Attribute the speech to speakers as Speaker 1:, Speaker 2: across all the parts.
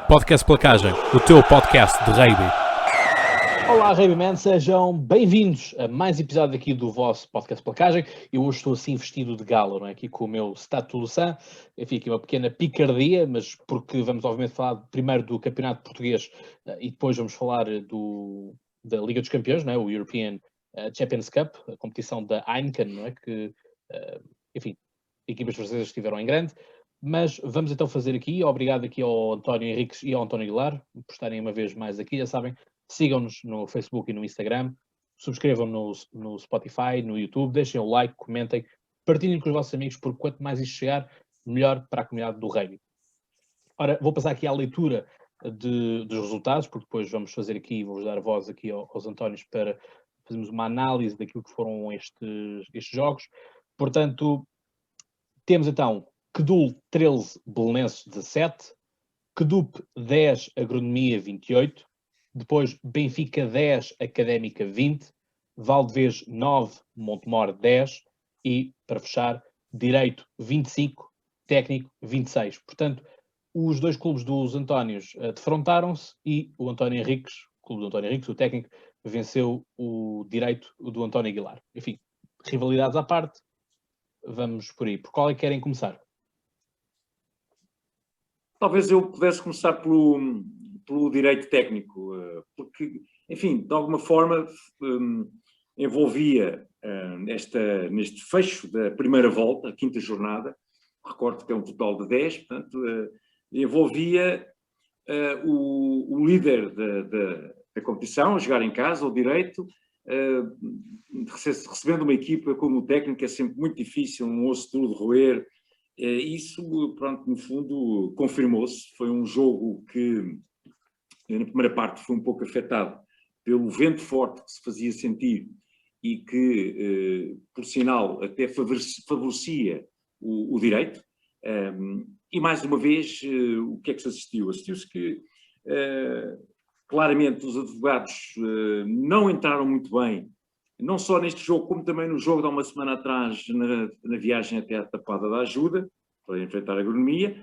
Speaker 1: Podcast Placagem, o teu podcast de rugby.
Speaker 2: Olá, Rugbyman, sejam bem-vindos a mais episódio aqui do vosso Podcast Placagem. Eu hoje estou assim vestido de gala, não é? Aqui com o meu Stade Toulousain. Enfim, aqui uma pequena picardia, mas porque vamos obviamente falar primeiro do Campeonato Português e depois vamos falar da Liga dos Campeões, não é? O European Champions Cup, a competição da Heineken, não é? Que, enfim, equipas francesas estiveram em grande. Mas vamos então fazer aqui, obrigado aqui ao António Henriques e ao António Aguilar por estarem uma vez mais aqui, já sabem, sigam-nos no Facebook e no Instagram, subscrevam no Spotify, no YouTube, deixem o like, comentem, partilhem com os vossos amigos, porque quanto mais isto chegar, melhor para a comunidade do rugby. Ora, vou passar aqui à leitura dos resultados, porque depois vamos fazer aqui, vou-vos dar a voz aqui aos Antónios para fazermos uma análise daquilo que foram estes jogos. Portanto, temos então Quedul 13, Belenenses 17, Quedup 10, Agronomia 28, depois Benfica 10, Académica 20, Valdevez 9, Montemor 10 e, para fechar, Direito 25, Técnico 26. Portanto, os dois clubes dos Antónios defrontaram-se e o António Henriques, o clube do António Henriques, o técnico, venceu o Direito do António Aguilar. Enfim, rivalidades à parte, vamos por aí. Por qual é que querem começar?
Speaker 3: Talvez eu pudesse começar pelo direito técnico, porque, enfim, de alguma forma envolvia neste fecho da primeira volta, a quinta jornada, recordo que é um total de 10, portanto, envolvia o líder da competição a jogar em casa, o direito, recebendo uma equipa como o técnico é sempre muito difícil, um osso duro de roer. Isso, pronto, no fundo, confirmou-se. Foi um jogo que, na primeira parte, foi um pouco afetado pelo vento forte que se fazia sentir e que, por sinal, até favorecia o direito. E, mais uma vez, o que é que se assistiu? Assistiu-se que, claramente, os advogados não entraram muito bem, não só neste jogo, como também no jogo de há uma semana atrás, na viagem até à Tapada da Ajuda, para enfrentar a Agronomia.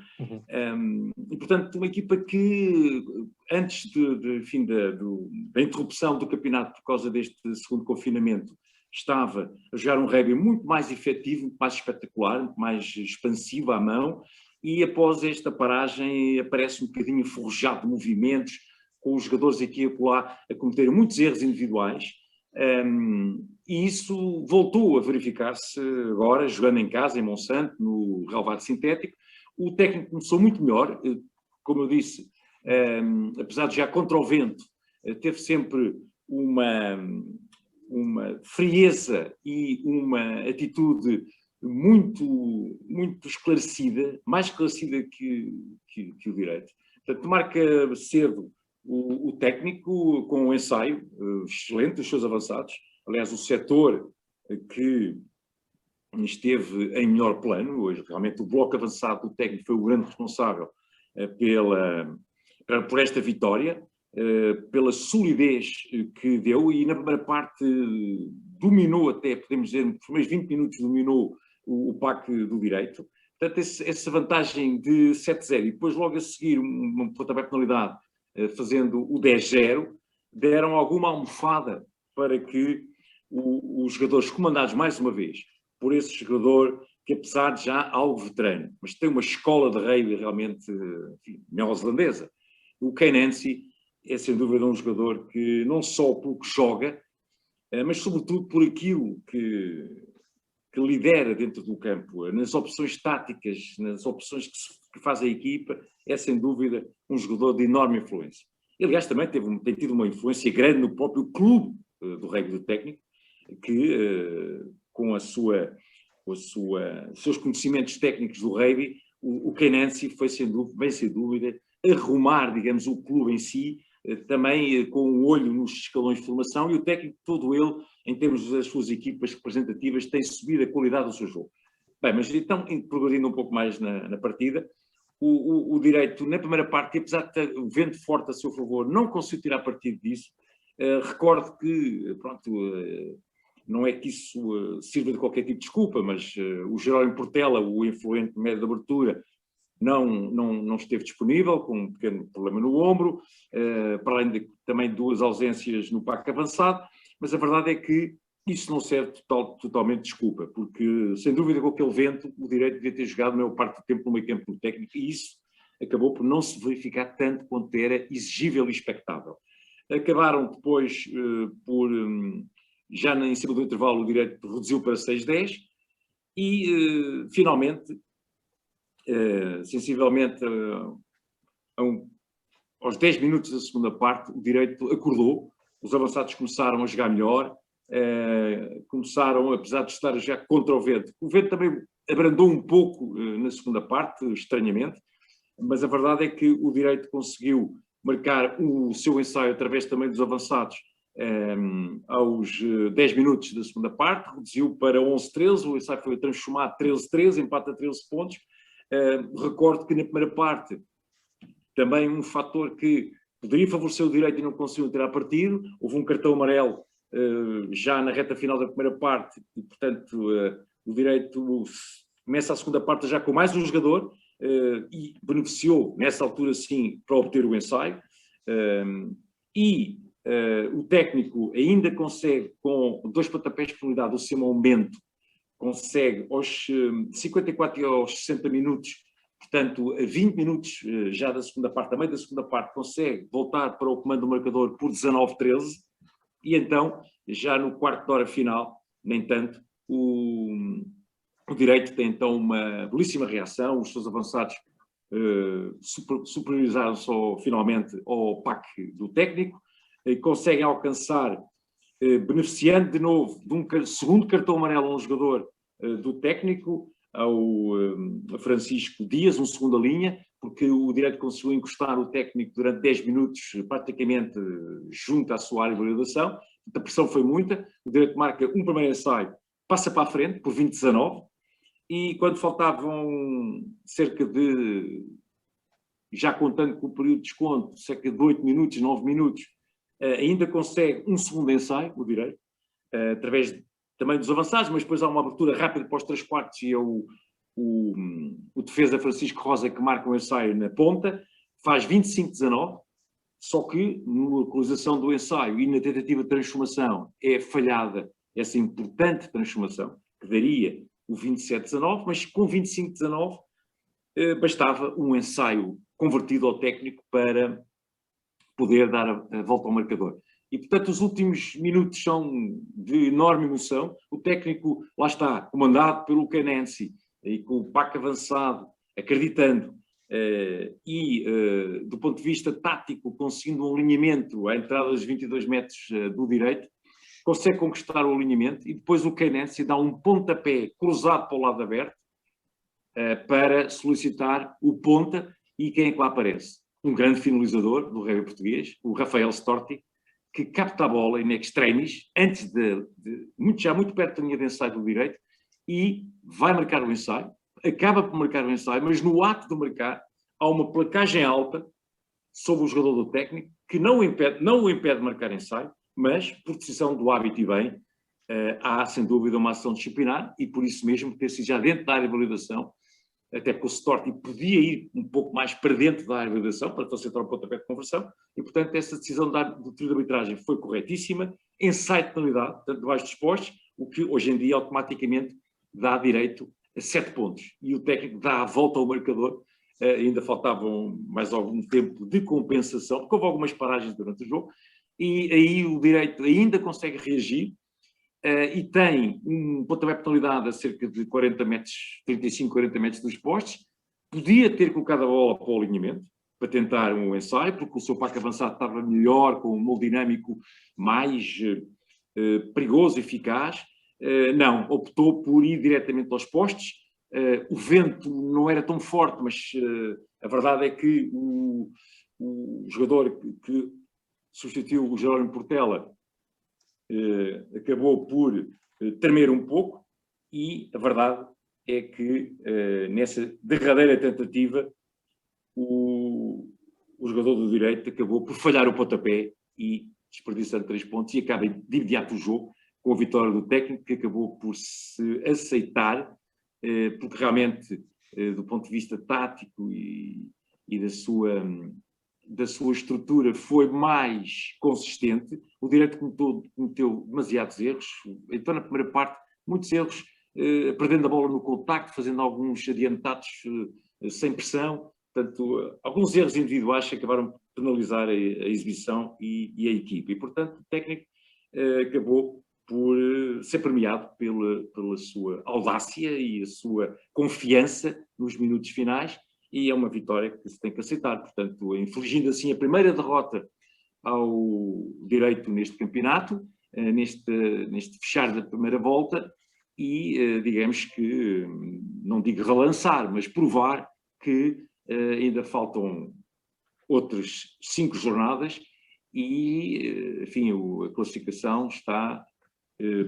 Speaker 3: E, portanto, uma equipa que, antes enfim, da interrupção do campeonato por causa deste segundo confinamento, estava a jogar um rugby muito mais efetivo, muito mais espetacular, muito mais expansivo à mão, e após esta paragem aparece um bocadinho enferrujado de movimentos, com os jogadores aqui e acolá a cometerem muitos erros individuais. E isso voltou a verificar-se agora, jogando em casa, em Monsanto, no relvado sintético. O técnico começou muito melhor, como eu disse, apesar de já contra o vento, teve sempre uma frieza e uma atitude muito, muito esclarecida, mais esclarecida que o direito. Portanto, marca cedo o técnico com um ensaio excelente dos seus avançados. Aliás, o setor que esteve em melhor plano, hoje realmente o bloco avançado do técnico foi o grande responsável por esta vitória, pela solidez que deu, e na primeira parte dominou até, podemos dizer, nos primeiros 20 minutos dominou o PAC do direito. Portanto, essa vantagem de 7-0 e depois logo a seguir uma pontapé de penalidade fazendo o 10-0, deram alguma almofada para que os jogadores comandados mais uma vez por esse jogador que, apesar de já algo veterano, mas tem uma escola de rugby realmente neozelandesa. O Kane Nancy é sem dúvida um jogador que não só pelo que joga, mas sobretudo por aquilo que lidera dentro do campo, nas opções táticas, nas opções que faz a equipa, é sem dúvida um jogador de enorme influência. Ele, aliás, também tem tido uma influência grande no próprio clube do rugby do técnico, que com os seus conhecimentos técnicos do rugby, o Kenensi foi sem dúvida arrumar, digamos, o clube em si, também com um olho nos escalões de formação, e o técnico todo ele, em termos das suas equipas representativas, tem subido a qualidade do seu jogo. Bem, mas então, progredindo um pouco mais na partida, o direito, na primeira parte, apesar de ter o vento forte a seu favor, não conseguiu tirar partido disso. Recordo que, pronto, não é que isso sirva de qualquer tipo de desculpa, mas o Jerónimo Portela, o influente médio de abertura, não esteve disponível, com um pequeno problema no ombro, para além de também 2 ausências no PAC avançado, mas a verdade é que isso não serve totalmente desculpa, porque sem dúvida com aquele vento o direito devia ter jogado a maior parte do tempo no meio campo técnico e isso acabou por não se verificar tanto quanto era exigível e expectável. Acabaram depois já em cima do intervalo o direito reduziu para 6-10 e finalmente, sensivelmente aos 10 minutos da segunda parte, o direito acordou, os avançados começaram a jogar melhor, começaram, apesar de estar já contra o vento também abrandou um pouco na segunda parte, estranhamente, mas a verdade é que o direito conseguiu marcar o seu ensaio através também dos avançados aos 10 minutos da segunda parte, reduziu para 11-13, o ensaio foi transformado 13-13, empate a 13 pontos. Recordo que na primeira parte também um fator que poderia favorecer o direito e não conseguiu tirar partido, houve um cartão amarelo já na reta final da primeira parte e portanto o direito começa a segunda parte já com mais um jogador e beneficiou nessa altura sim para obter o ensaio o técnico ainda consegue com 2 pontapés por unidade, o Simão Bento consegue aos 54 e aos 60 minutos, portanto a 20 minutos já da segunda parte, a meio da segunda parte, consegue voltar para o comando do marcador por 19-13 e então já no quarto de hora final, nem tanto, o direito tem então uma belíssima reação, os seus avançados superiorizaram-se finalmente ao PAC do técnico, conseguem alcançar, beneficiando de novo de um segundo cartão amarelo a um jogador do técnico, ao Francisco Dias, um segunda linha, porque o direito conseguiu encostar o técnico durante 10 minutos, praticamente junto à sua área de validação, a pressão foi muita, o direito marca um primeiro ensaio, passa para a frente, por 20-19, e quando faltavam cerca de, já contando com o período de desconto, cerca de 8 minutos, 9 minutos, ainda consegue um segundo ensaio, o direito, através também dos avançados, mas depois há uma abertura rápida para os 3/4 e é o defesa Francisco Rosa que marca um ensaio na ponta, faz 25-19, só que na localização do ensaio e na tentativa de transformação é falhada essa importante transformação, que daria o 27-19, mas com 25-19 bastava um ensaio convertido ao técnico para poder dar a volta ao marcador. E, portanto, os últimos minutos são de enorme emoção. O técnico, lá está, comandado pelo Canense e com o PAC avançado, acreditando do ponto de vista tático, conseguindo um alinhamento à entrada dos 22 metros do direito, consegue conquistar o alinhamento e depois o Canense dá um pontapé cruzado para o lado aberto para solicitar o ponta e quem é que lá aparece? Um grande finalizador do rugby português, o Rafael Storti, que capta a bola in extremis, antes já muito perto da linha de ensaio do direito, e vai marcar o ensaio, acaba por marcar o ensaio, mas no ato de marcar, há uma placagem alta sobre o jogador do técnico, que não o impede de marcar ensaio, mas, por decisão do hábito e bem, há, sem dúvida, uma ação disciplinar, e por isso mesmo ter sido já dentro da área de validação, até porque o Storti podia ir um pouco mais para dentro da área de validação, para facilitar o pontapé de conversão, e, portanto, essa decisão do trio de arbitragem foi corretíssima, ensaio de penalidade, portanto, debaixo dos postos, o que hoje em dia automaticamente dá direito a 7 pontos. E o técnico dá a volta ao marcador, ainda faltavam mais algum tempo de compensação, porque houve algumas paragens durante o jogo, e aí o direito ainda consegue reagir, e tem um pontapé de penalidade a cerca de 40 metros, 35, 40 metros dos postes, podia ter colocado a bola para o alinhamento, para tentar um ensaio, porque o seu PAC avançado estava melhor, com um molde dinâmico mais perigoso, eficaz. Não, optou por ir diretamente aos postes. O vento não era tão forte, mas a verdade é que o jogador que substituiu o Jerónimo Portela acabou por tremer um pouco e a verdade é que nessa derradeira tentativa o jogador do direito acabou por falhar o pontapé e desperdiçando 3 pontos e acaba de imediato o jogo com a vitória do técnico que acabou por se aceitar porque realmente do ponto de vista tático e da sua estrutura, foi mais consistente. O Direito cometeu demasiados erros. Então, na primeira parte, muitos erros, perdendo a bola no contacto, fazendo alguns adiantados sem pressão. Portanto, alguns erros individuais que acabaram por penalizar a exibição e a equipa. E, portanto, o técnico acabou por ser premiado pela sua audácia e a sua confiança nos minutos finais, e é uma vitória que se tem que aceitar. Portanto, infligindo assim a primeira derrota ao Direito neste campeonato, neste fechar da primeira volta, e digamos que, não digo relançar, mas provar que ainda faltam outras 5 jornadas e, enfim, a classificação está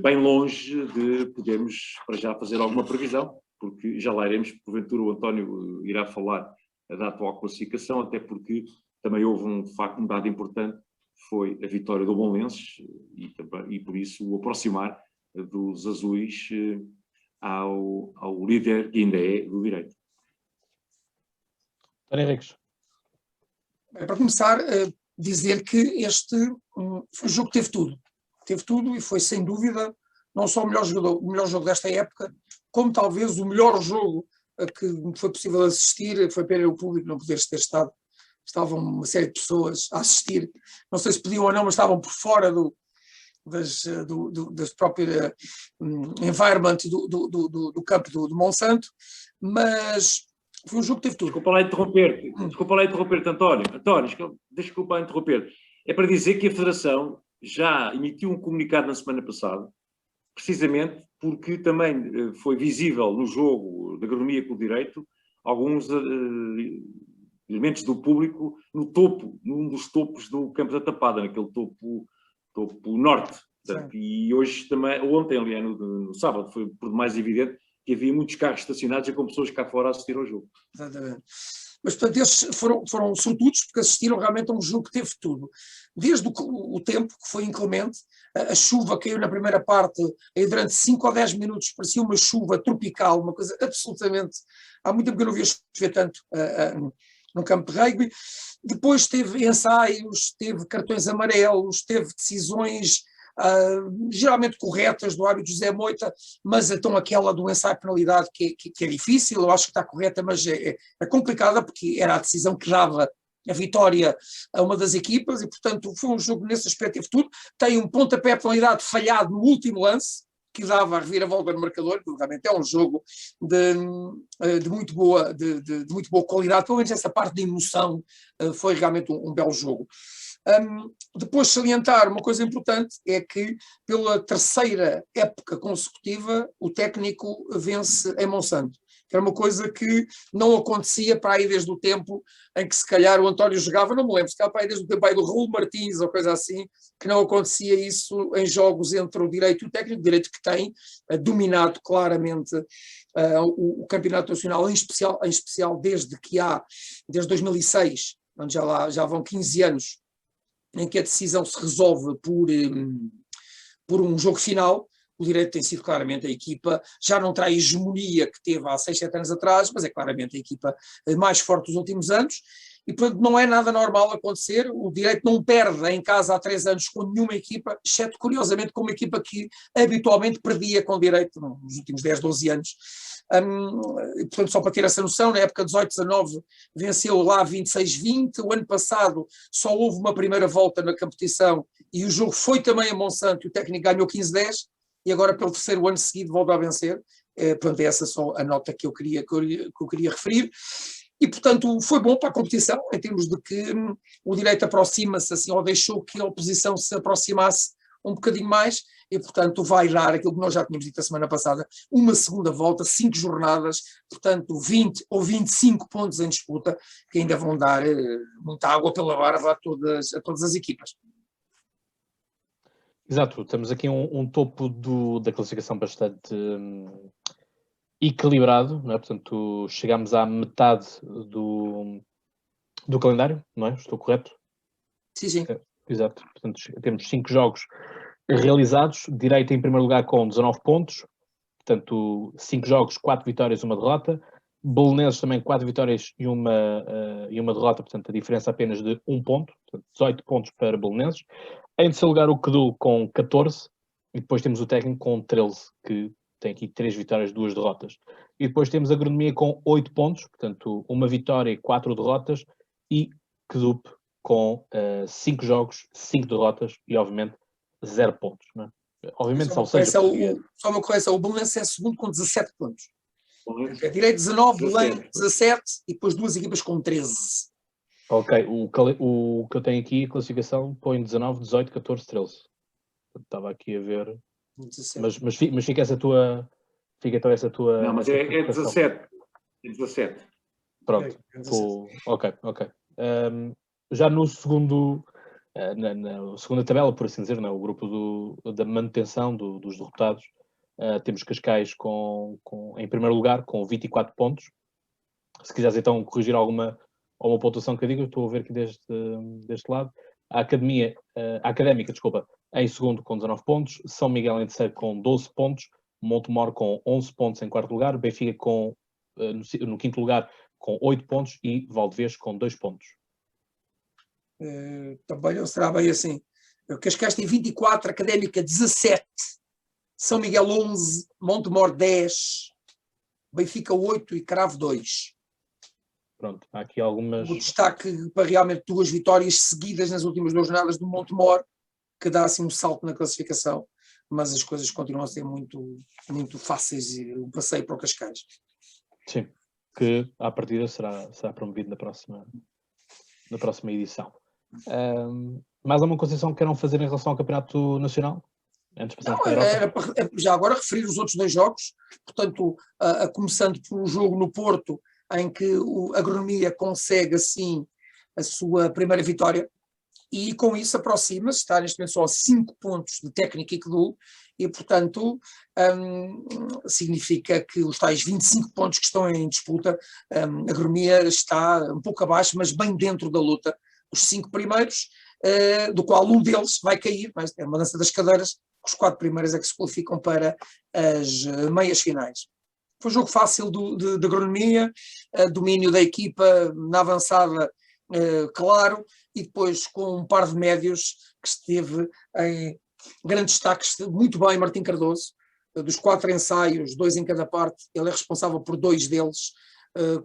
Speaker 3: bem longe de podermos, para já, fazer alguma previsão, porque já lá iremos, porventura o António irá falar da atual classificação, até porque também houve um dado importante, foi a vitória do Belenenses, e por isso o aproximar dos azuis ao líder que ainda é do Direito.
Speaker 2: António Henriques.
Speaker 4: Para começar, dizer que este foi um jogo que teve tudo. Teve tudo e foi, sem dúvida, não só o melhor jogo desta época, como talvez o melhor jogo a que foi possível assistir. Foi pena o público não poder ter estado. Estavam uma série de pessoas a assistir. Não sei se podiam ou não, mas estavam por fora das próprias environment do campo do Monsanto. Mas foi um jogo que teve tudo.
Speaker 3: Desculpa lá interromper-te, António. Desculpa lá interromper. É para dizer que a Federação já emitiu um comunicado na semana passada, precisamente porque também foi visível no jogo de agronomia com o Direito alguns elementos do público num dos topos do Campo da Tapada, naquele topo norte. Portanto, e hoje também, ontem, aliás, no sábado, foi por demais evidente que havia muitos carros estacionados e com pessoas cá fora a assistir ao jogo.
Speaker 4: Exatamente. Mas, portanto, esses foram sortudos porque assistiram realmente a um jogo que teve tudo. Desde o tempo, que foi inclemente, a chuva caiu na primeira parte, e durante 5 ou 10 minutos parecia uma chuva tropical, uma coisa absolutamente... Há muito tempo que eu não via chover tanto no campo de rugby. Depois teve ensaios, teve cartões amarelos, teve decisões geralmente corretas do árbitro José Moita, mas então aquela do ensaio penalidade que é difícil, eu acho que está correta, mas é complicada porque era a decisão que dava a vitória a uma das equipas e, portanto, foi um jogo nesse aspecto teve tudo. Tem um pontapé penalidade falhado no último lance, que dava a reviravolta no marcador, porque realmente é um jogo de muito boa qualidade, pelo menos essa parte de emoção foi realmente um belo jogo. Depois salientar uma coisa importante é que pela terceira época consecutiva o técnico vence em Monsanto, que era uma coisa que não acontecia para aí desde o tempo em que se calhar o António jogava, não me lembro, se calhar para aí desde o tempo aí do Raul Martins ou coisa assim, que não acontecia isso em jogos entre o Direito e o técnico, o Direito que tem dominado claramente o Campeonato Nacional, em especial desde 2006, onde já vão 15 anos, em que a decisão se resolve por um jogo final. O Direito tem sido claramente a equipa, já não terá a hegemonia que teve há 6, 7 anos atrás, mas é claramente a equipa mais forte dos últimos anos, e portanto não é nada normal acontecer. O Direito não perde em casa há 3 anos com nenhuma equipa, exceto curiosamente com uma equipa que habitualmente perdia com o Direito nos últimos 10, 12 anos. Portanto, só para ter essa noção, na época 18-19 venceu lá 26-20, o ano passado só houve uma primeira volta na competição e o jogo foi também a Monsanto e o técnico ganhou 15-10 e agora pelo terceiro ano seguido volta a vencer. Portanto, é essa só a nota que eu queria referir. E, portanto, foi bom para a competição, em termos de que o Direito aproxima-se assim, ou deixou que a oposição se aproximasse um bocadinho mais, e, portanto, vai dar aquilo que nós já tínhamos dito a semana passada, uma segunda volta, 5 jornadas, portanto, 20 ou 25 pontos em disputa, que ainda vão dar muita água pela barba a todas as equipas.
Speaker 2: Exato, temos aqui um topo da classificação bastante equilibrado, não é? Portanto, chegamos à metade do calendário, não é? Estou correto?
Speaker 4: Sim.
Speaker 2: Exato, portanto, temos 5 jogos realizados, Direito em primeiro lugar com 19 pontos, portanto, 5 jogos, 4 vitórias, 1 derrota, Belenenses também 4 vitórias e uma derrota, portanto a diferença apenas de 1 ponto, portanto 18 pontos para Belenenses. Em terceiro lugar o Quedul com 14 e depois temos o Técnico com 13, que tem aqui 3 vitórias, 2 derrotas. E depois temos a Agronomia com 8 pontos, portanto uma vitória e 4 derrotas, e Quedup com 5 jogos, 5 derrotas e obviamente 0 pontos. Não é? Obviamente
Speaker 4: Só uma correção, o Belenenses é segundo com 17 pontos. É direito 19, Belém 17 e depois duas equipas com 13.
Speaker 2: Ok, o que eu tenho aqui, a classificação, põe 19, 18, 14, 13. Estava aqui a ver.
Speaker 4: 17.
Speaker 2: Mas fica essa tua. Fica então essa tua.
Speaker 3: Não, mas é 17. É 17.
Speaker 2: Pronto. Ok. Já no segundo. Na segunda tabela, por assim dizer, o grupo da manutenção dos derrotados, temos Cascais em primeiro lugar com 24 pontos. Se quiseres então corrigir alguma pontuação que eu digo, eu estou a ver aqui deste lado. A Académica, em segundo com 19 pontos, São Miguel em terceiro com 12 pontos, Montemor com 11 pontos em quarto lugar, Benfica no quinto lugar com 8 pontos e Valdevez com 2 pontos.
Speaker 4: Também não será bem assim. Cascais tem 24, Académica 17, São Miguel 11, Montemor 10, Benfica 8 e Cravo 2.
Speaker 2: Pronto, há aqui algumas...
Speaker 4: O destaque para realmente 2 vitórias seguidas nas últimas 2 jornadas do Montemor, que dá assim um salto na classificação, mas as coisas continuam a ser muito, muito fáceis e um passeio para o Cascais.
Speaker 2: Sim, que à partida será promovido na próxima edição. Mais alguma concessão que queiram fazer em relação ao Campeonato Nacional? Antes de passar para a Europa?
Speaker 4: Era para já agora referir os outros 2 jogos, portanto, começando pelo jogo no Porto, em que a Agronomia consegue assim a sua primeira vitória e com isso aproxima-se, está neste momento só a 5 pontos de Técnico e Quedul e portanto significa que os tais 25 pontos que estão em disputa, a Agronomia está um pouco abaixo, mas bem dentro da luta. Os 5 primeiros, do qual um deles vai cair, mas é uma dança das cadeiras, os 4 primeiros é que se qualificam para as meias finais. Foi um jogo fácil de Agronomia, domínio da equipa na avançada, claro, e depois com um par de médios que esteve em grandes destaques, muito bem Martim Cardoso, dos 4 ensaios, 2 em cada parte, ele é responsável por 2 deles,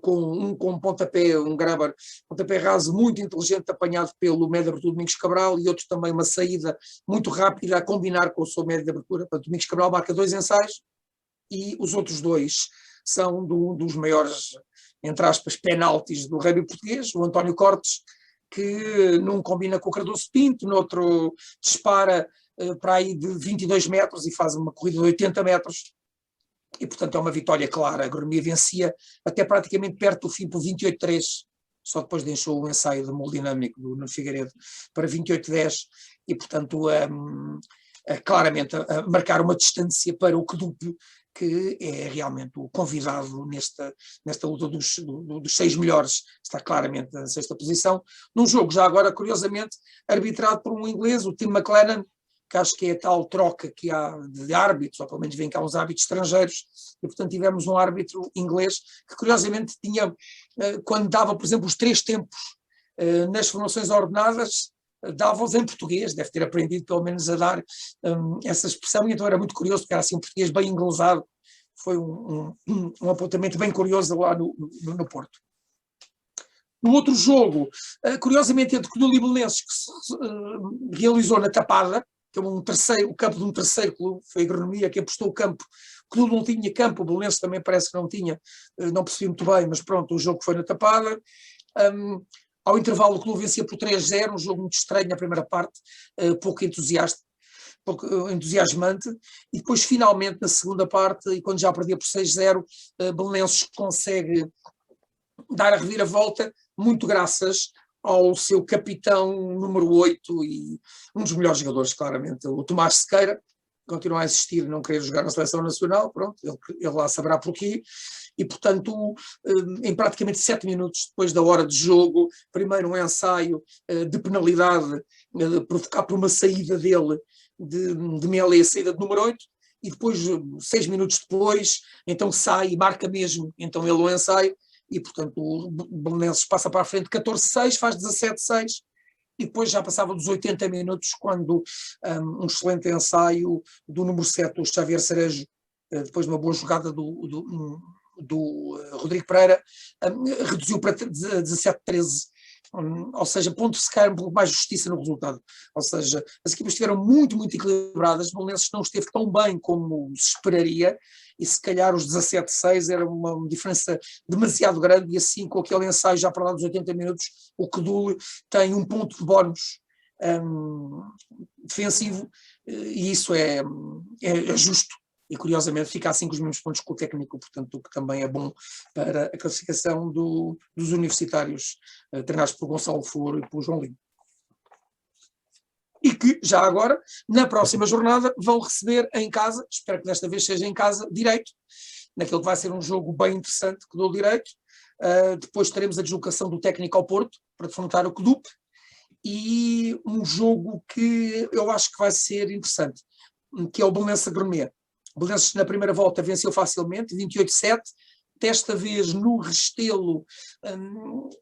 Speaker 4: com um pontapé, um grabber, pontapé raso muito inteligente, apanhado pelo médio de abertura Domingos Cabral, e outro também uma saída muito rápida a combinar com o seu médio de abertura. Portanto, Domingos Cabral marca 2 ensaios, e os outros 2 são dos maiores, entre aspas, penaltis do rugby português, o António Cortes, que num combina com o Cardoso Pinto, no outro dispara para aí de 22 metros e faz uma corrida de 80 metros, e portanto é uma vitória clara. A Agronomia vencia até praticamente perto do fim por 28-3, só depois deixou o ensaio de moldinâmico do Nuno Figueiredo para 28-10, e portanto claramente a marcar uma distância para o Quedup, que é realmente o convidado nesta luta dos 6 melhores, está claramente na 6ª posição, num jogo já agora, curiosamente, arbitrado por um inglês, o Tim McLennan, que acho que é a tal troca que há de árbitros, ou pelo menos vem cá uns árbitros estrangeiros, e portanto tivemos um árbitro inglês que curiosamente tinha, quando dava, por exemplo, os 3 tempos nas formações ordenadas, dava-os em português, deve ter aprendido pelo menos a dar essa expressão, e então era muito curioso, porque era assim um português bem inglesado. Foi um apontamento bem curioso lá no Porto. No outro jogo, curiosamente entre Quedul e Belenenses, que se realizou na Tapada, que é o campo de um terceiro clube, foi a Agronomia que apostou o campo. O Quedul não tinha campo, o Belenenses também parece que não tinha, não percebi muito bem, mas pronto, o jogo foi na Tapada. Ao intervalo o clube vencia por 3-0, um jogo muito estranho na primeira parte, pouco entusiasmante, e depois finalmente na segunda parte, e quando já perdia por 6-0, Belenenses consegue dar a reviravolta, muito graças ao seu capitão número 8 e um dos melhores jogadores, claramente, o Tomás Sequeira, continua a insistir não querer jogar na seleção nacional, pronto, ele lá saberá porquê, e portanto em praticamente 7 minutos depois da hora de jogo, primeiro um ensaio de penalidade provocado por uma saída dele de Melé, saída de número 8, e depois, 6 minutos depois, então sai e marca mesmo, então ele o ensaio, e portanto o Belenenses passa para a frente 14-6, faz 17-6, e depois já passava dos 80 minutos, quando um excelente ensaio do número 7, o Xavier Cerejo, depois de uma boa jogada do Rodrigo Pereira, reduziu para 17-13, ou seja, ponto-se se calhar um pouco mais justiça no resultado. Ou seja, as equipas estiveram muito, muito equilibradas, o Belenenses não esteve tão bem como se esperaria, e se calhar os 17-6 era uma diferença demasiado grande, e assim, com aquele ensaio já para lá dos 80 minutos, o Kedul tem um ponto de bónus defensivo, e isso é justo, e curiosamente fica assim com os mesmos pontos que o técnico, portanto, o que também é bom para a classificação dos universitários, treinados por Gonçalo Flor e por João Lima. E que, já agora, na próxima jornada, vão receber em casa, espero que desta vez seja em casa, Direito, naquele que vai ser um jogo bem interessante, que dou Direito. Depois teremos a deslocação do técnico ao Porto, para defrontar o Clube, e um jogo que eu acho que vai ser interessante, que é o Belenenses Agronomia. O Belenenses na primeira volta venceu facilmente, 28-7, desta vez no Restelo,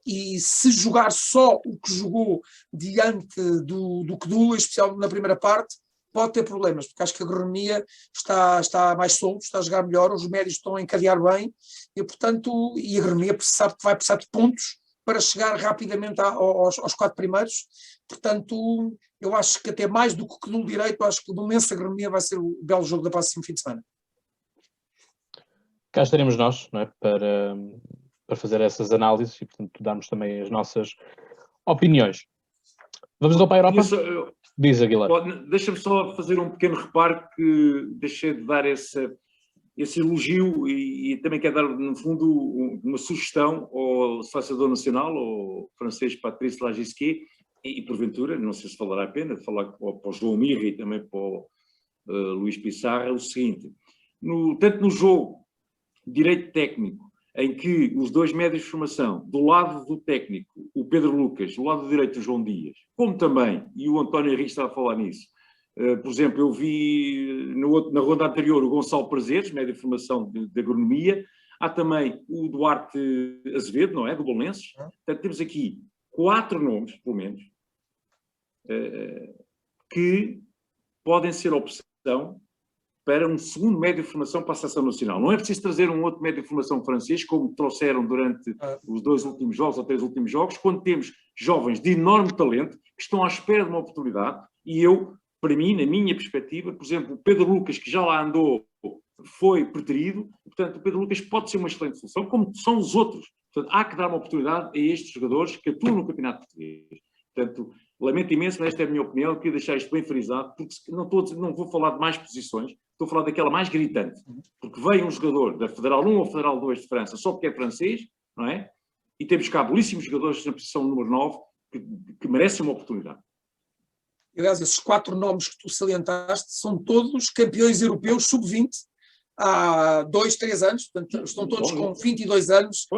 Speaker 4: e se jogar só o que jogou diante do Kedul, em especial na primeira parte, pode ter problemas, porque acho que a Agronomia está mais solto, está a jogar melhor, os médios estão a encadear bem, e portanto, a Agronomia sabe que vai precisar de pontos para chegar rapidamente aos 4 primeiros, portanto, eu acho que até mais do que o Kedul Direito, acho que o Belenenses Agronomia vai ser o belo jogo da próxima fim de semana.
Speaker 2: Cá estaremos nós, não é, para fazer essas análises e, portanto, darmos também as nossas opiniões. Vamos então para a Europa? Diz, Aguilar.
Speaker 3: Deixa-me só fazer um pequeno reparo, que deixei de dar esse elogio, e também quero dar, no fundo, uma sugestão ao selecionador nacional, ao francês Patrice Lagisquet, e porventura, não sei se valerá a pena, de falar para o João Mirra e também para o Luís Pissarra, o seguinte: tanto no jogo direito técnico, em que os dois médios de formação, do lado do técnico, o Pedro Lucas, do lado direito o João Dias, como também, e o António Henrique está a falar nisso, por exemplo, eu vi na ronda anterior o Gonçalo Prazeres, médio de formação de agronomia, há também o Duarte Azevedo, não é, do Belenenses. Portanto, temos aqui 4 nomes, pelo menos, que podem ser opção para um segundo médio de formação para a Seleção Nacional. Não é preciso trazer um outro médio de formação francês, como trouxeram durante os 2 últimos jogos ou 3 últimos jogos, quando temos jovens de enorme talento que estão à espera de uma oportunidade. E eu, para mim, na minha perspectiva, por exemplo, o Pedro Lucas, que já lá andou, foi preterido. Portanto, o Pedro Lucas pode ser uma excelente solução, como são os outros. Portanto, há que dar uma oportunidade a estes jogadores que atuam no Campeonato Português. Portanto, lamento imenso, mas esta é a minha opinião, queria deixar isto bem frisado, porque não vou falar de mais posições, estou a falar daquela mais gritante, porque veio um jogador da Federal 1 ou Federal 2 de França só porque é francês, não é? E temos cá belíssimos jogadores na posição número 9 que merecem uma oportunidade.
Speaker 4: Aliás, esses 4 nomes que tu salientaste são todos campeões europeus sub-20 há 2, 3 anos, portanto estão todos com 22 anos.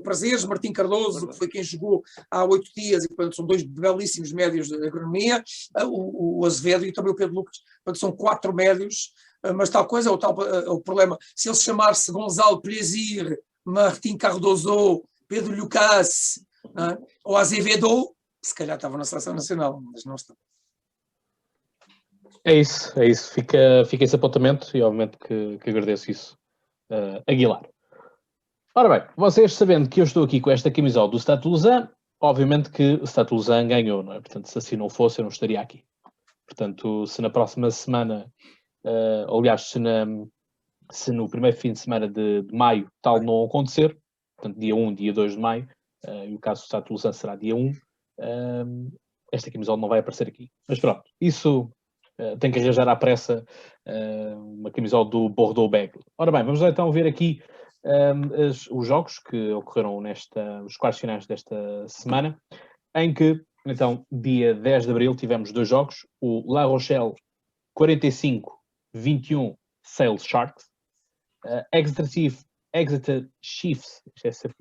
Speaker 4: Prazeres, Martim Cardoso, que foi quem jogou há 8 dias, e portanto são 2 belíssimos médios de agronomia, o Azevedo e também o Pedro Lucas, portanto são 4 médios, mas tal coisa, o problema, se ele chamar-se Gonçalo Plaisir, Martim Cardoso, Pedro Lucas, ou Azevedo, se calhar estava na Seleção Nacional, mas não está.
Speaker 2: É isso. Fica esse apontamento, e obviamente que agradeço isso, Aguilar. Ora bem, vocês sabendo que eu estou aqui com esta camisola do Stade Toulousain, obviamente que o Stade Toulousain ganhou, não é? Portanto, se assim não fosse, eu não estaria aqui. Portanto, se na próxima semana, aliás, se no primeiro fim de semana de maio tal não acontecer, portanto, dia 1, dia 2 de maio, e o caso do Stade Toulousain será dia 1, esta camisola não vai aparecer aqui. Mas pronto, isso... tem que arranjar à pressa uma camisola do Bordeaux Bègles. Ora bem, vamos lá então ver aqui os jogos que ocorreram os quartos finais desta semana, em que, então, dia 10 de abril, tivemos 2 jogos, o La Rochelle 45-21 Sale Sharks, Exeter Chiefs, é sempre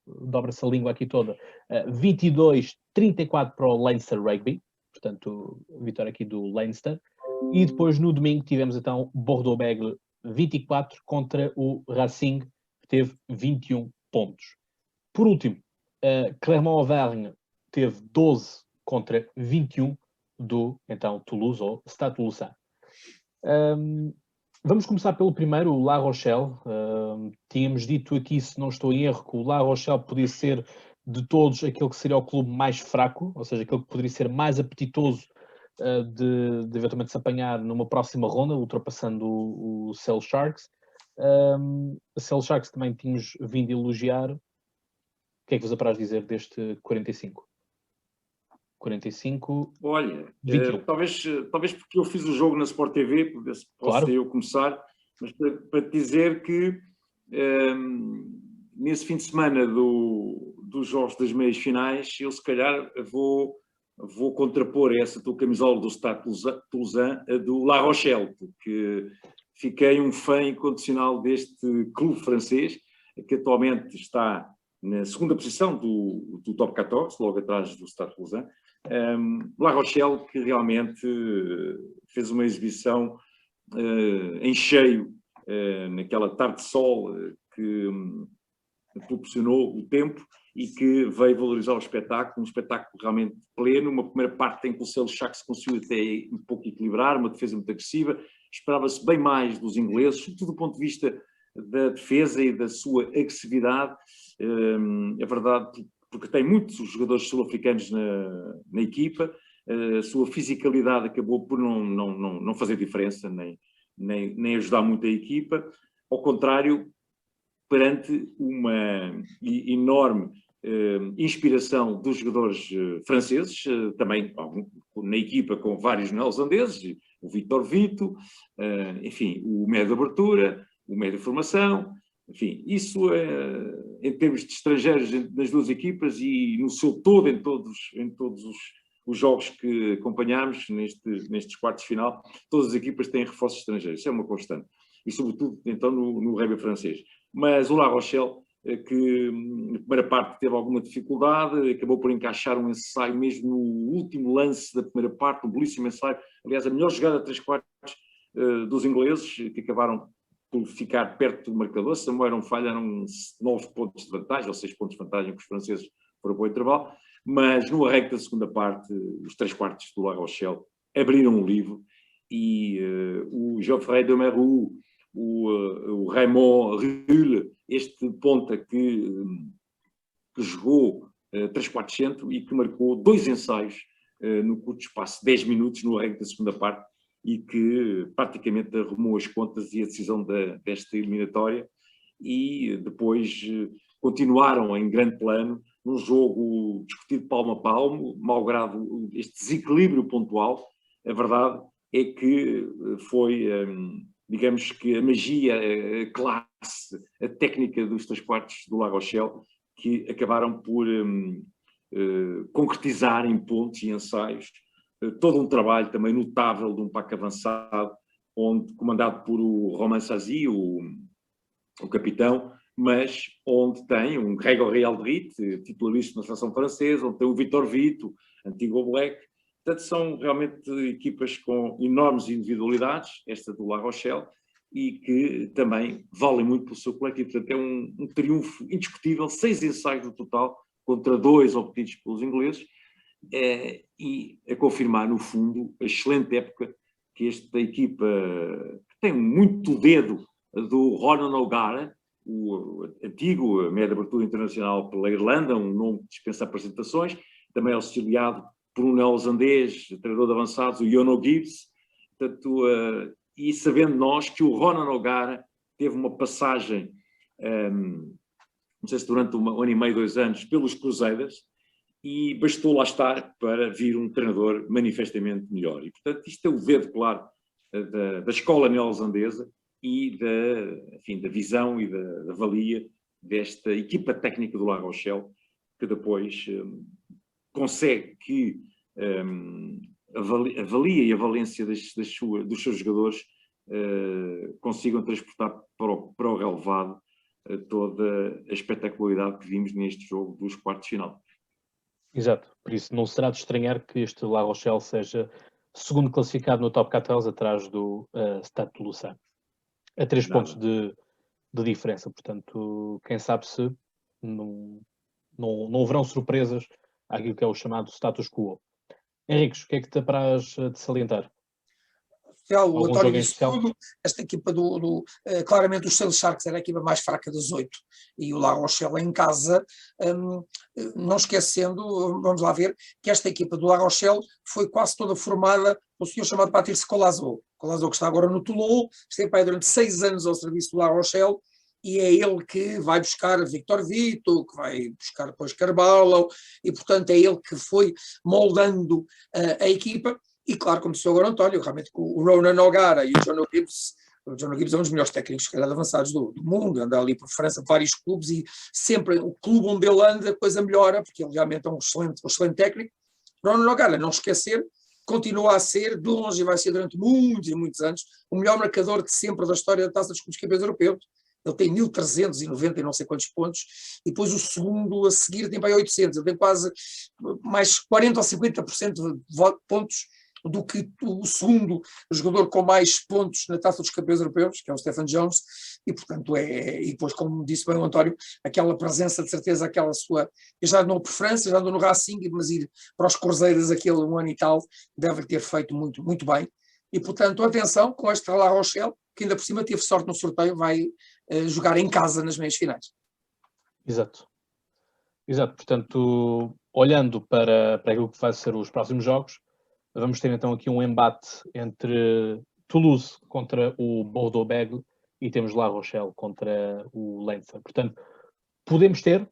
Speaker 2: dobra-se a língua aqui toda, 22-34 para o Leinster Rugby, portanto, vitória aqui do Leinster. E depois, no domingo, tivemos então Bordeaux-Bègles 24 contra o Racing, que teve 21 pontos. Por último, Clermont-Auvergne teve 12 contra 21 do, então, Toulouse, ou Stade Toulousain. Vamos começar pelo primeiro, o La Rochelle. Tínhamos dito aqui, se não estou em erro, que o La Rochelle podia ser, de todos, aquele que seria o clube mais fraco, ou seja, aquele que poderia ser mais apetitoso de eventualmente se apanhar numa próxima ronda, ultrapassando o Sale Sharks. A Sale Sharks também tínhamos vindo elogiar. O que é que vos apraz dizer deste 45? 45,
Speaker 3: Olha,
Speaker 2: 21.
Speaker 3: talvez porque eu fiz o jogo na Sport TV, por ver se posso
Speaker 2: Claro.
Speaker 3: eu começar, mas para te dizer que nesse fim de semana dos jogos das meias finais, eu se calhar vou contrapor essa tua camisola do Stade Toulousain a do La Rochelle, porque fiquei um fã incondicional deste clube francês, que atualmente está na segunda posição do top 14, logo atrás do Stade Toulousain. La Rochelle, que realmente fez uma exibição em cheio naquela tarde de sol que proporcionou o tempo e que veio valorizar o espetáculo, um espetáculo realmente pleno, uma primeira parte em que o Sale Sharks conseguiu até um pouco equilibrar, uma defesa muito agressiva, esperava-se bem mais dos ingleses, sobretudo do ponto de vista da defesa e da sua agressividade. É verdade, porque tem muitos jogadores sul-africanos na equipa, a sua fisicalidade acabou por não fazer diferença, nem ajudar muito a equipa, ao contrário, perante uma enorme inspiração dos jogadores franceses, também na equipa com vários neozelandeses, o Victor Vito, enfim, o médio de abertura, o médio de formação, enfim, isso em termos de estrangeiros nas duas equipas e no seu todo, em todos os jogos que acompanhámos nestes quartos de final, todas as equipas têm reforços estrangeiros, isso é uma constante, e sobretudo então no rugby francês. Mas o La Rochelle, que na primeira parte teve alguma dificuldade, acabou por encaixar um ensaio mesmo no último lance da primeira parte, um belíssimo ensaio, aliás a melhor jogada de 3/4 dos ingleses, que acabaram por ficar perto do marcador. Se não eram falha, eram 9 pontos de vantagem, ou 6 pontos de vantagem, que os franceses foram para o intervalo, mas no arranque da segunda parte, os 3/4 do La Rochelle abriram o livro e o Geoffrey de Merou, o Raymond Rulle, este ponta que jogou 3/4 centro e que marcou 2 ensaios no curto espaço, 10 minutos no arranque da segunda parte, e que praticamente arrumou as contas e a decisão desta eliminatória, e depois continuaram em grande plano, num jogo discutido palmo a palmo, malgrado este desequilíbrio pontual. A verdade é que foi, digamos que a magia, a classe, a técnica dos 3/4 do La Rochelle, que acabaram por concretizar em pontos e ensaios todo um trabalho também notável de um pack avançado, comandado por o Romain Sazi, o capitão, mas onde tem um Grégory Aldrit, titularista na seleção francesa, onde tem o Victor Vito, antigo Black. Portanto, são realmente equipas com enormes individualidades, esta do La Rochelle, e que também valem muito pelo seu coletivo. Portanto, é um triunfo indiscutível, 6 ensaios no total, contra 2 obtidos pelos ingleses, e a confirmar, no fundo, a excelente época que esta equipa, que tem muito dedo do Ronan O'Gara, o antigo médio de abertura internacional pela Irlanda, um nome que dispensa apresentações, também auxiliado por um neozelandês, treinador de avançados, o Jono Gibbs. Portanto, e sabendo nós que o Ronan O'Gara teve uma passagem, não sei se durante um ano e meio, 2 anos, pelos Crusaders, e bastou lá estar para vir um treinador manifestamente melhor. E, portanto, isto é o dedo, claro, da escola neozelandesa e da visão e da valia desta equipa técnica do La Rochelle, que depois consegue que a valia e a valência dos seus jogadores consigam transportar para o relevado toda a espetacularidade que vimos neste jogo dos quartos de final.
Speaker 2: Exato, por isso não será de estranhar que este La Rochelle seja segundo classificado no top 14, atrás do Stade de Lausanne. A 3 pontos de diferença. Portanto, quem sabe se não haverão surpresas àquilo que é o chamado status quo. Henriques, o que é que te apraz de salientar?
Speaker 4: O
Speaker 2: Algum
Speaker 4: António
Speaker 2: jogo em
Speaker 4: disse
Speaker 2: especial?
Speaker 4: tudo. Esta equipa claramente os Sale Sharks era a equipa mais fraca das 8 e o La Rochelle em casa, não esquecendo, vamos lá ver, que esta equipa do La Rochelle foi quase toda formada pelo senhor chamado Patrice Colazo, que está agora no Toulon, esteve durante 6 anos ao serviço do La Rochelle, e é ele que vai buscar Victor Vito, que vai buscar depois Carvalho, e portanto é ele que foi moldando a equipa. E claro, como disse agora o António, realmente com o Ronan O'Gara e o John Gibbs é um dos melhores técnicos que avançados do mundo, anda ali por França, vários clubes, e sempre o clube onde ele anda, a coisa melhora, porque ele realmente é um excelente técnico. Ronan O'Gara, não esquecer, continua a ser, de longe, e vai ser durante muitos e muitos anos, o melhor marcador de sempre da história da Taça dos Clubes Campeões Europeus. Ele tem 1390 e não sei quantos pontos, e depois o segundo a seguir tem para 800, ele tem quase mais 40 ou 50% de pontos do que o segundo jogador com mais pontos na Taça dos Campeões Europeus, que é o Stephen Jones, e portanto e depois, como disse bem o António, aquela presença, de certeza, aquela sua, eu já andou por França, já andou no Racing, mas ir para os Cruzeiros aquele um ano e tal, deve ter feito muito, muito bem, e portanto, atenção com este La Rochelle, que ainda por cima teve sorte no sorteio, vai jogar em casa nas meias finais.
Speaker 2: Exato, portanto, olhando para aquilo que vai ser os próximos jogos, vamos ter então aqui um embate entre Toulouse contra o Bordeaux-Bègles e temos La Rochelle contra o Leinster. Portanto, podemos ter,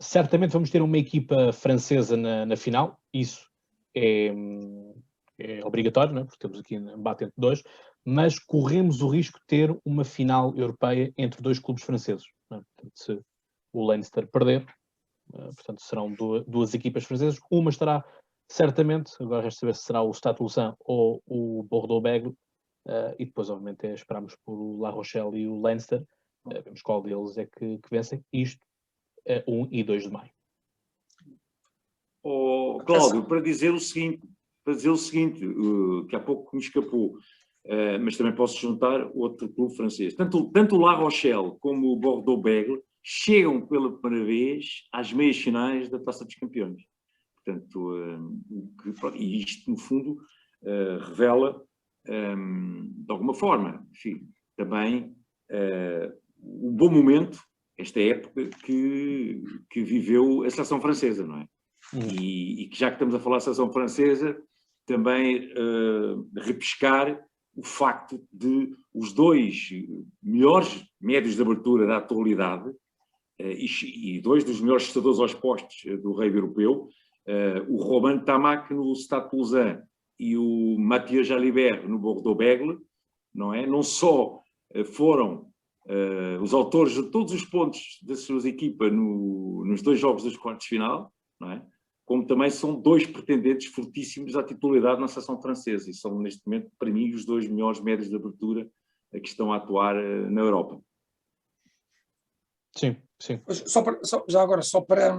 Speaker 2: certamente vamos ter uma equipa francesa na final, isso é obrigatório, não é? Porque temos aqui um embate entre dois, mas corremos o risco de ter uma final europeia entre dois clubes franceses. Não é? Portanto, se o Leinster perder, portanto, serão duas equipas francesas, uma estará certamente, agora resta saber se será o Stade de Lausanne ou o Bordeaux-Bègles, e depois obviamente esperamos por o La Rochelle e o Leinster, vemos qual deles é que vencem, isto 1 e 2 de maio.
Speaker 3: Cláudio, para dizer o seguinte, que há pouco me escapou, mas também posso juntar outro clube francês. Tanto o La Rochelle como o Bordeaux-Bègles chegam pela primeira vez às meias finais da Taça dos Campeões. Portanto, e isto, no fundo, revela, de alguma forma, enfim, também o bom momento, esta época, que viveu a seleção francesa, não é? E que já que estamos a falar da seleção francesa, também repescar o facto de os dois melhores médios de abertura da atualidade e dois dos melhores chutadores aos postes do rugby europeu, o Romain Tamac no Stade de Lausanne e o Mathieu Jalibert no Bordeaux-Bègles, não é? Não só foram os autores de todos os pontos das suas equipas nos dois jogos dos quartos de final, não é? Como também são dois pretendentes fortíssimos à titularidade na seleção francesa e são, neste momento, para mim, os dois melhores médios de abertura que estão a atuar na Europa.
Speaker 2: Sim.
Speaker 4: Só para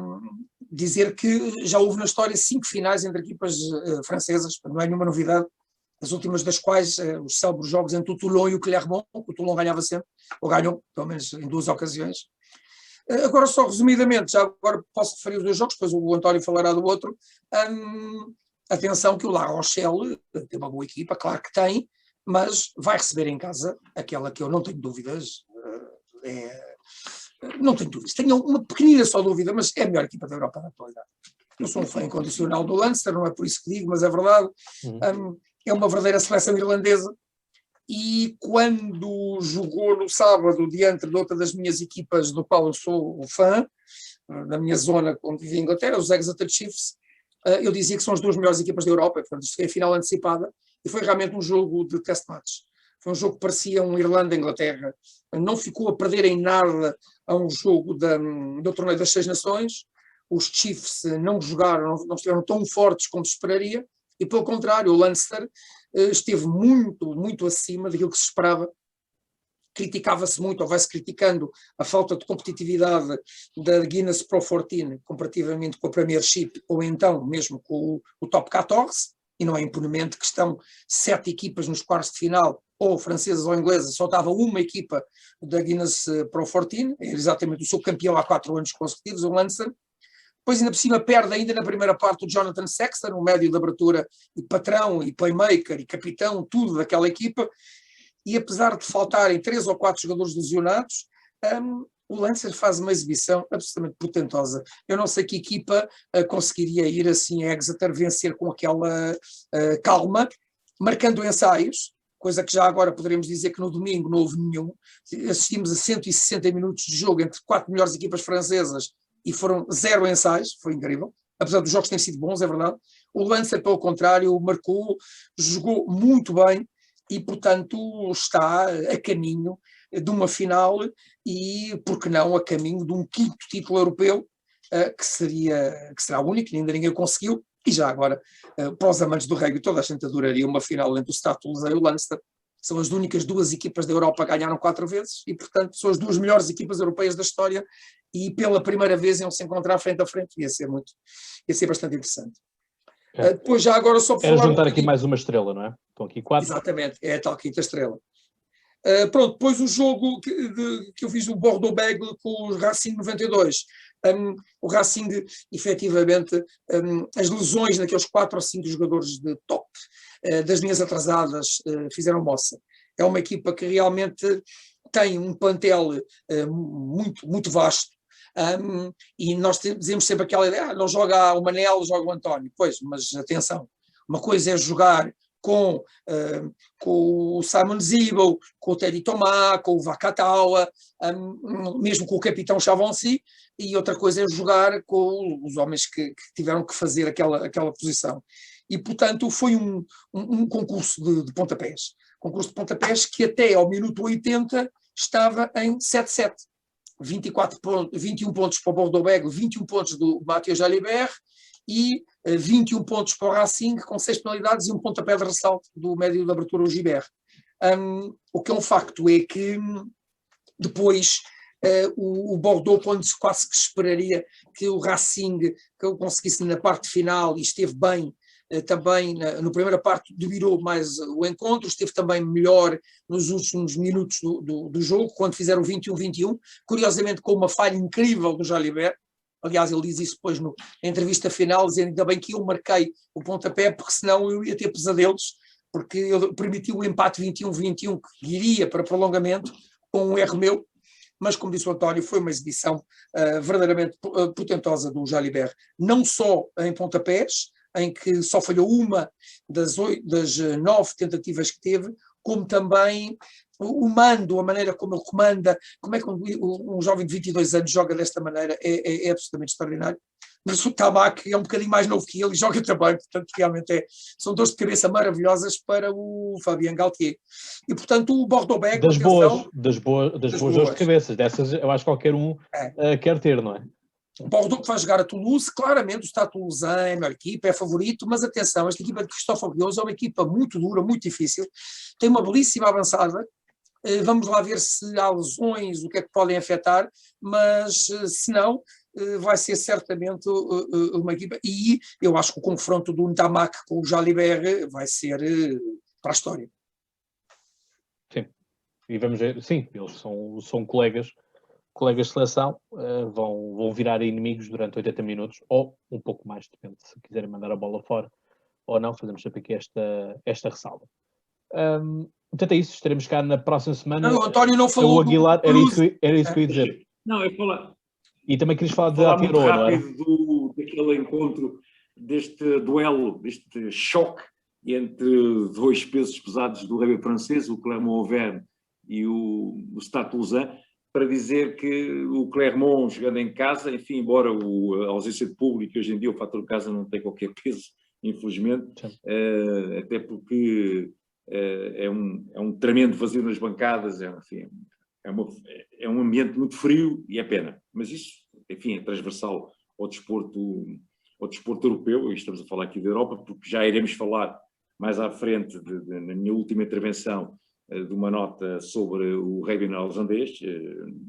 Speaker 4: dizer que já houve na história 5 finais entre equipas francesas, não é nenhuma novidade, as últimas das quais os célebres jogos entre o Toulon e o Clermont, o Toulon ganhava sempre, ou ganhou, pelo menos em 2 ocasiões. Agora, só resumidamente, já agora posso referir os 2 jogos, depois o António falará do outro. Atenção que o La Rochelle tem uma boa equipa, claro que tem, mas vai receber em casa aquela que eu não tenho dúvidas, não tenho dúvidas, tenho uma pequenina só dúvida, mas é a melhor equipa da Europa na atualidade. Eu sou um fã incondicional do Leinster, não é por isso que digo, mas é verdade. É uma verdadeira seleção irlandesa. E quando jogou no sábado diante de outra das minhas equipas do qual eu sou fã, na minha zona onde vivi em Inglaterra, os Exeter Chiefs, eu dizia que são as 2 melhores equipas da Europa, portanto isto é a final antecipada, e foi realmente um jogo de test match. Foi um jogo que parecia um Irlanda-Inglaterra, não ficou a perder em nada a um jogo do torneio das 6 nações, os Chiefs não jogaram, não estiveram tão fortes como se esperaria, e pelo contrário, o Leinster esteve muito, muito acima daquilo que se esperava. Criticava-se muito, ou vai-se criticando, a falta de competitividade da Guinness Pro 14, comparativamente com a Premiership, ou então mesmo com o Top 14, e não é impunemente, que estão 7 equipas nos quartos de final, ou francesas ou inglesas, só estava uma equipa da Guinness Pro 14, é exatamente o seu campeão há 4 anos consecutivos, o Leinster. Depois ainda por cima perde ainda na primeira parte o Jonathan Sexton, o médio de abertura e patrão e playmaker e capitão, tudo daquela equipa, e apesar de faltarem 3 ou 4 jogadores lesionados, o Leinster faz uma exibição absolutamente portentosa. Eu não sei que equipa conseguiria ir assim a Exeter vencer com aquela calma, marcando ensaios, coisa que já agora poderemos dizer que no domingo não houve nenhum. Assistimos a 160 minutos de jogo entre 4 melhores equipas francesas e foram 0 ensaios, foi incrível. Apesar dos jogos terem sido bons, é verdade. O Leinster, pelo contrário, marcou, jogou muito bem e, portanto, está a caminho de uma final e, por que não, a caminho de um 5º título europeu, que será único, ainda ninguém conseguiu. E já agora, para os amantes do rugby, toda a gente adoraria uma final entre o Stade Toulousain e o Leinster. São as únicas 2 equipas da Europa que ganharam 4 vezes e, portanto, são as 2 melhores equipas europeias da história e pela primeira vez iam se encontrar frente a frente. Ia ser bastante interessante. Depois, já agora, só para
Speaker 2: Era
Speaker 4: falar
Speaker 2: juntar aqui mais uma estrela, não é? Estão aqui 4.
Speaker 4: Exatamente, é a tal 5ª estrela. Pronto, depois o jogo que eu fiz o Bordeaux-Bègles com o Racing 92. O Racing, efetivamente, as lesões daqueles 4 ou 5 jogadores de top das linhas atrasadas fizeram moça. É uma equipa que realmente tem um plantel muito, muito vasto. E nós dizemos sempre aquela ideia, não joga o Manel, joga o António. Pois, mas atenção, uma coisa é jogar com o Simon Zebo, com o Teddy Thomas, com o Vakatawa, mesmo com o capitão Chavonsi, e outra coisa é jogar com os homens que tiveram que fazer aquela posição. E, portanto, foi um concurso de pontapés. Concurso de pontapés que até ao minuto 80 estava em 7-7. 21 pontos para o Bordeaux-Bègles, 21 pontos do Mathieu Jalibert e 21 pontos para o Racing, com 6 penalidades e um pontapé de ressalto do médio de abertura, o Gibert. O que é um facto é que depois o Bordeaux, quando quase que esperaria que o Racing que eu conseguisse na parte final e esteve bem também na primeira parte, dominou mais o encontro, esteve também melhor nos últimos minutos do jogo, quando fizeram 21-21, curiosamente com uma falha incrível do Jalibert. Aliás, ele diz isso depois na entrevista final, dizendo ainda bem que eu marquei o pontapé, porque senão eu ia ter pesadelos, porque ele permitiu o empate 21-21, que iria para prolongamento, com um erro meu, mas como disse o António, foi uma exibição verdadeiramente portentosa do Jalibert, não só em pontapés, em que só falhou uma das 9 tentativas que teve, como também o mando, a maneira como ele comanda, como é que um jovem de 22 anos joga desta maneira, é absolutamente extraordinário. Mas o Tabac é um bocadinho mais novo que ele e joga também, portanto realmente são dores de cabeça maravilhosas para o Fabien Galtier. E portanto o Bordeaux-Bègles...
Speaker 2: Das boas dores de cabeça, dessas eu acho que qualquer um quer ter, não é?
Speaker 4: O Bordeaux que vai jogar a Toulouse, claramente o Stade Toulousain é a melhor equipa, é favorito, mas atenção, esta equipa de Christophe Aguios é uma equipa muito dura, muito difícil, tem uma belíssima avançada, vamos lá ver se há lesões, o que é que podem afetar, mas se não, vai ser certamente uma equipa, e eu acho que o confronto do Ntamak com o Jalibert vai ser para a história.
Speaker 2: Sim, e vamos ver, sim, eles são colegas de seleção, vão virar inimigos durante 80 minutos, ou um pouco mais, depende se quiserem mandar a bola fora ou não, fazemos sempre aqui esta ressalva. Portanto é isso, estaremos cá na próxima semana.
Speaker 4: Não, o António não falou
Speaker 2: o Aguilar, era isso que eu ia dizer.
Speaker 3: Não, eu falar.
Speaker 2: E também querias falar de
Speaker 3: Falar muito
Speaker 2: Atirou, não era?
Speaker 3: rápido daquele encontro, deste duelo, deste choque entre 2 pesos pesados do rugby francês, o Clermont-Auvergne e o Stade Toulousain, para dizer que o Clermont, jogando em casa, enfim, embora a ausência de público, hoje em dia o fator casa não tem qualquer peso, infelizmente, até porque é um tremendo vazio nas bancadas, enfim, é um ambiente muito frio e é pena. Mas isso, enfim, é transversal ao desporto europeu, e estamos a falar aqui da Europa, porque já iremos falar mais à frente, na minha última intervenção, de uma nota sobre o rugby neozelandês,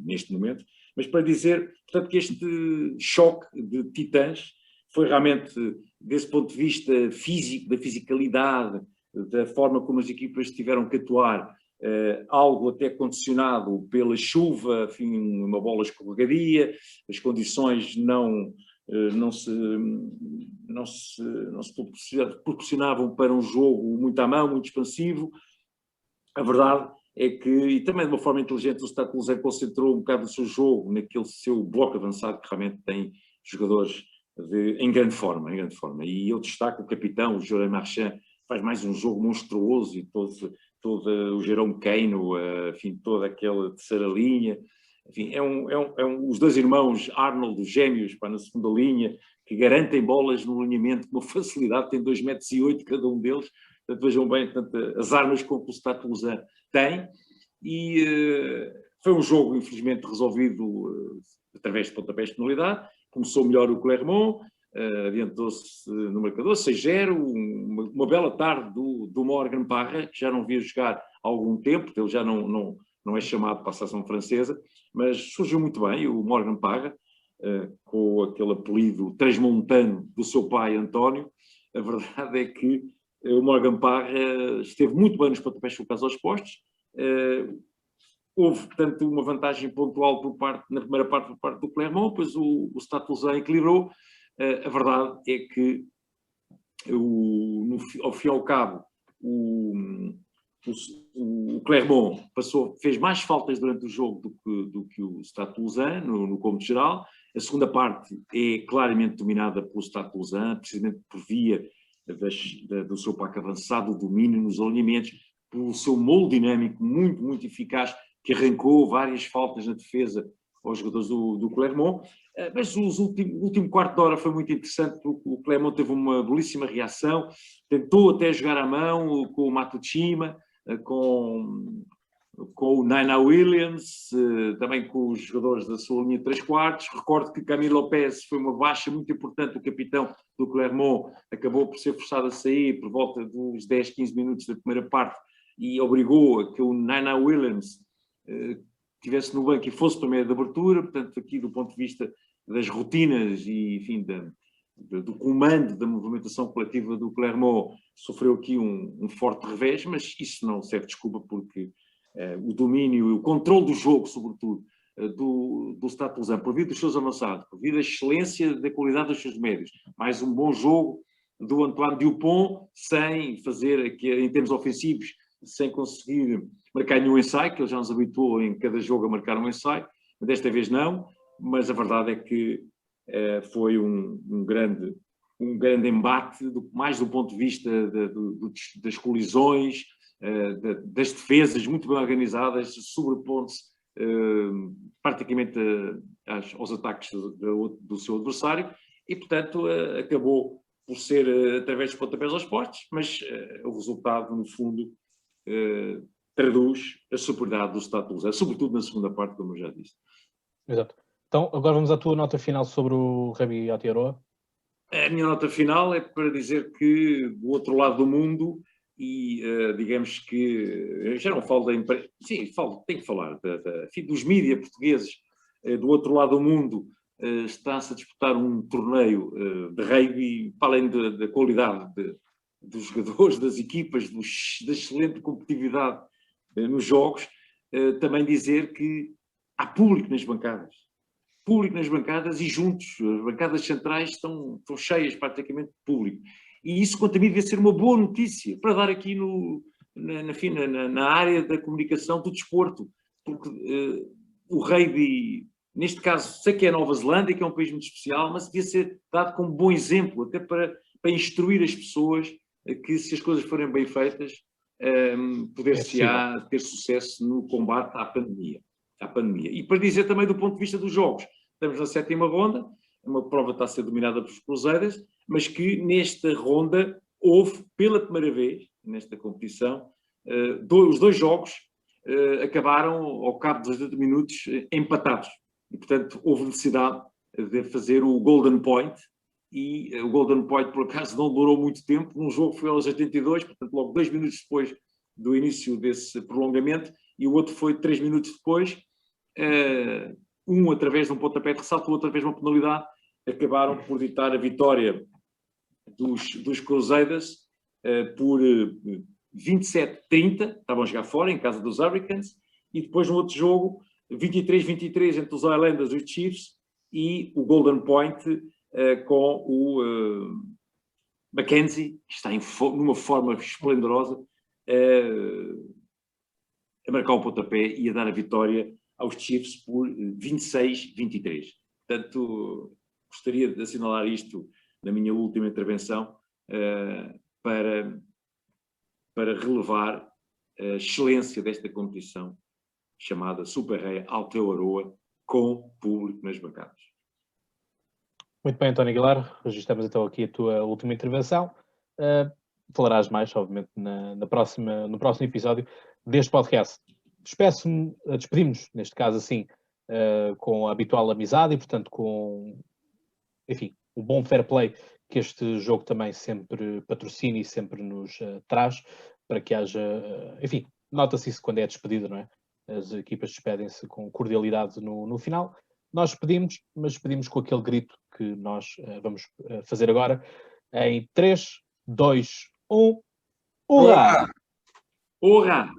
Speaker 3: neste momento, mas para dizer, portanto, que este choque de titãs foi realmente, desse ponto de vista físico, da fisicalidade, da forma como as equipas tiveram que atuar, algo até condicionado pela chuva, enfim, uma bola escorregadia, as condições não se proporcionavam para um jogo muito à mão, muito expansivo. A verdade é que, e também de uma forma inteligente, o Stade Toulousain concentrou um bocado o seu jogo naquele seu bloco avançado, que realmente tem jogadores em grande forma, em grande forma. E eu destaco o capitão, o Joré Marchand, faz mais um jogo monstruoso, e todo o Jerome Keno, enfim, toda aquela terceira linha. Enfim, os dois irmãos Arnold, os gêmeos, na segunda linha, que garantem bolas no alinhamento com uma facilidade, tem 2,8 metros cada um deles. Portanto, vejam bem, as armas que o Stade Toulousain tem. E foi um jogo, infelizmente, resolvido através de pontapés de penalidade. Começou melhor o Clermont, adiantou-se no marcador, 6-0, uma bela tarde do Morgan Parra, que já não via jogar há algum tempo, ele já não é chamado para a seleção francesa, mas surgiu muito bem o Morgan Parra, com aquele apelido transmontano do seu pai, António. A verdade é que o Morgan Parra esteve muito bem nos pontapés focados aos postos. Houve, portanto, uma vantagem pontual na primeira parte por parte do Clermont, depois o Stade Toulousain equilibrou. A verdade é que, ao fim e ao cabo, o Clermont fez mais faltas durante o jogo do que o Stade Toulousain, no cômodo geral. A segunda parte é claramente dominada pelo Stade Toulousain, precisamente por via do seu pack avançado, do domínio nos alinhamentos, pelo seu molde dinâmico muito, muito eficaz, que arrancou várias faltas na defesa aos jogadores do Clermont. Mas o último quarto de hora foi muito interessante, porque o Clermont teve uma belíssima reação, tentou até jogar à mão com o Matsushima, com o Naina Williams, também com os jogadores da sua linha de 3/4. Recordo que Camilo Lopes foi uma baixa muito importante, o capitão do Clermont acabou por ser forçado a sair por volta dos 10, 15 minutos da primeira parte e obrigou a que o Naina Williams estivesse no banco e fosse para a meia de abertura. Portanto, aqui do ponto de vista das rotinas e, enfim, do comando da movimentação coletiva do Clermont, sofreu aqui um forte revés, mas isso não serve desculpa, porque o domínio e o controle do jogo, sobretudo, do Stade Toulousain, por via dos seus avançados, por via da excelência da qualidade dos seus médios, mais um bom jogo do Antoine Dupont, sem fazer, aqui, em termos ofensivos, sem conseguir marcar nenhum ensaio, que ele já nos habituou em cada jogo a marcar um ensaio, mas desta vez não. Mas a verdade é que foi um grande embate, mais do ponto de vista das colisões, das defesas muito bem organizadas, sobrepondo-se praticamente aos ataques do seu adversário, e portanto acabou por ser através dos pontapés aos postos, mas o resultado, no fundo, traduz a superioridade do Stade Toulousain, sobretudo na segunda parte, como eu já disse.
Speaker 2: Exato. Então, agora vamos à tua nota final sobre o Remy Aotearoa.
Speaker 3: A minha nota final é para dizer que, do outro lado do mundo, e digamos que, eu já não falo da imprensa, sim, tenho que falar dos mídias portugueses, do outro lado do mundo, está-se a disputar um torneio de rugby, para além da qualidade dos jogadores, das equipas, da excelente competitividade nos jogos, também dizer que há público nas bancadas. E juntos, as bancadas centrais estão cheias praticamente de público. E isso, quanto a mim, devia ser uma boa notícia para dar aqui na área da comunicação do desporto. Porque o rugby, neste caso, sei que é a Nova Zelândia, que é um país muito especial, mas devia ser dado como bom exemplo, até para instruir as pessoas que, se as coisas forem bem feitas, poder-se-á ter sucesso no combate à pandemia. E para dizer também do ponto de vista dos jogos, estamos na 7ª ronda, uma prova está a ser dominada pelos Cruzeiras, mas que nesta ronda houve, pela primeira vez, nesta competição, os dois jogos acabaram, ao cabo dos 80 minutos, empatados. E, portanto, houve necessidade de fazer o Golden Point, e o Golden Point, por acaso, não durou muito tempo. Um jogo foi aos 82, portanto, logo 2 minutos depois do início desse prolongamento, e o outro foi 3 minutos depois, um através de um pontapé de ressalto, o outro através de uma penalidade, acabaram por ditar a vitória dos Crusaders por 27-30, estavam a jogar fora, em casa dos Hurricanes, e depois no outro jogo, 23-23 entre os Highlanders e os Chiefs, e o Golden Point com o Mackenzie, que está numa forma esplendorosa, a marcar um pontapé e a dar a vitória aos Chiefs por 26-23. Portanto, gostaria de assinalar isto na minha última intervenção para relevar a excelência desta competição chamada Super Rei Aotearoa, com público nas bancadas.
Speaker 2: Muito bem, António Aguilar, registramos então aqui a tua última intervenção. Falarás mais, obviamente, no próximo episódio deste podcast. Despedimos-nos, neste caso assim, com a habitual amizade e, portanto, com, enfim, o bom fair play que este jogo também sempre patrocina e sempre nos traz, para que haja, enfim, nota-se isso quando é despedida, não é? As equipas despedem-se com cordialidade no final. Nós despedimos, mas despedimos com aquele grito que nós vamos fazer agora, em 3, 2, 1. Hurra!
Speaker 3: Hurra!